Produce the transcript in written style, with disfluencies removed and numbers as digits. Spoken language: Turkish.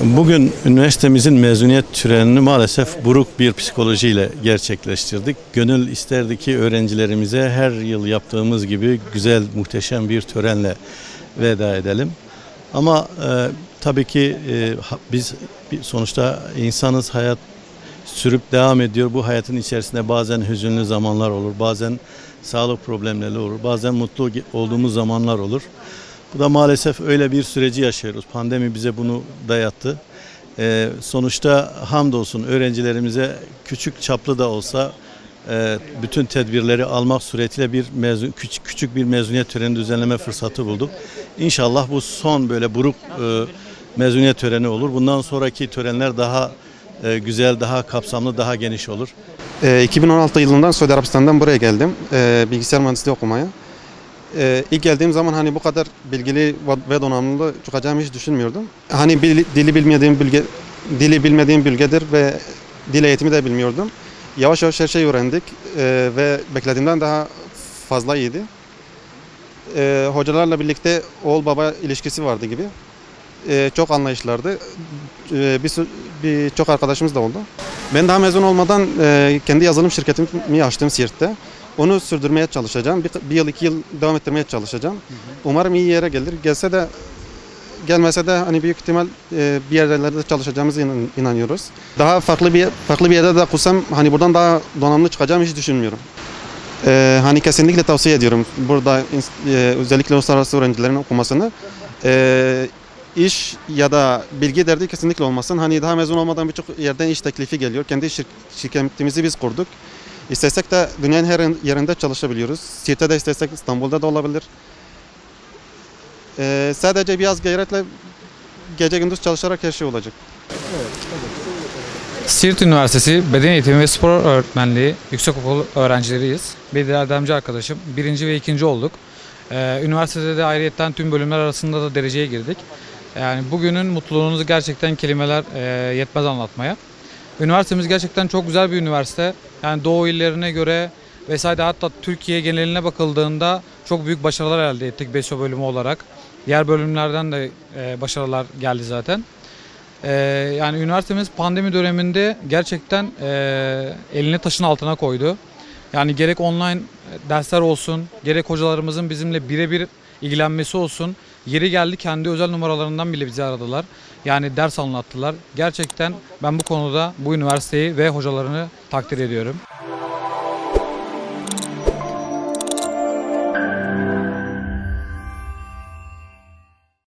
Bugün üniversitemizin mezuniyet törenini maalesef buruk bir psikolojiyle gerçekleştirdik. Gönül isterdi ki öğrencilerimize her yıl yaptığımız gibi güzel, muhteşem bir törenle veda edelim. Ama tabii ki biz sonuçta insanız, hayat sürüp devam ediyor. Bu hayatın içerisinde bazen hüzünlü zamanlar olur, bazen sağlık problemleri olur, bazen mutlu olduğumuz zamanlar olur. Bu da maalesef öyle bir süreci yaşıyoruz. Pandemi bize bunu dayattı. Sonuçta hamdolsun öğrencilerimize küçük çaplı da olsa bütün tedbirleri almak suretiyle küçük bir mezuniyet töreni düzenleme fırsatı bulduk. İnşallah bu son böyle buruk mezuniyet töreni olur. Bundan sonraki törenler daha güzel, daha kapsamlı, daha geniş olur. 2016 yılından Suudi Arabistan'dan buraya geldim. Bilgisayar mühendisliği okumaya. İlk geldiğim zaman hani bu kadar bilgili ve donanımlı çıkacağımı hiç düşünmüyordum. Hani dili bilmediğim bölgedir ve dil eğitimi de bilmiyordum. Yavaş yavaş her şeyi öğrendik ve beklediğimden daha fazla iyiydi. Hocalarla birlikte oğul baba ilişkisi vardı gibi. Çok anlayışlardı. Çok arkadaşımız da oldu. Ben daha mezun olmadan kendi yazılım şirketimi açtım Siirt'te. Onu sürdürmeye çalışacağım. Bir yıl, 2 yıl devam ettirmeye çalışacağım. Umarım iyi yere gelir. Gelse de gelmese de hani büyük ihtimal bir yerlerde çalışacağımıza inanıyoruz. Daha farklı bir yerde de kursam hani buradan daha donanımlı çıkacağımı hiç düşünmüyorum. Hani kesinlikle tavsiye ediyorum burada özellikle uluslararası öğrencilerin okumasını. İş ya da bilgi derdi kesinlikle olmasın. Hani daha mezun olmadan birçok yerden iş teklifi geliyor. Kendi şirketimizi biz kurduk. İstesek de dünyanın her yerinde çalışabiliyoruz. Siirt'te de istesek İstanbul'da da olabilir. Sadece biraz gayretle gece gündüz çalışarak her şey olacak. Siirt Üniversitesi Beden Eğitimi ve Spor Öğretmenliği Yüksekokul öğrencileriyiz. Bir yardımcı arkadaşım. 1. ve 2. olduk. Üniversitede de ayrıyetten tüm bölümler arasında da dereceye girdik. Yani bugünün mutluluğunuzu gerçekten kelimeler yetmez anlatmaya. Üniversitemiz gerçekten çok güzel bir üniversite. Yani Doğu illerine göre vesaire hatta Türkiye geneline bakıldığında çok büyük başarılar elde ettik BESO bölümü olarak. Diğer bölümlerden de başarılar geldi zaten. Yani üniversitemiz pandemi döneminde gerçekten elini taşın altına koydu. Yani gerek online dersler olsun, gerek hocalarımızın bizimle birebir ilgilenmesi olsun. Yeri geldi kendi özel numaralarından bile bizi aradılar. Yani ders anlattılar. Gerçekten ben bu konuda bu üniversiteyi ve hocalarını takdir ediyorum.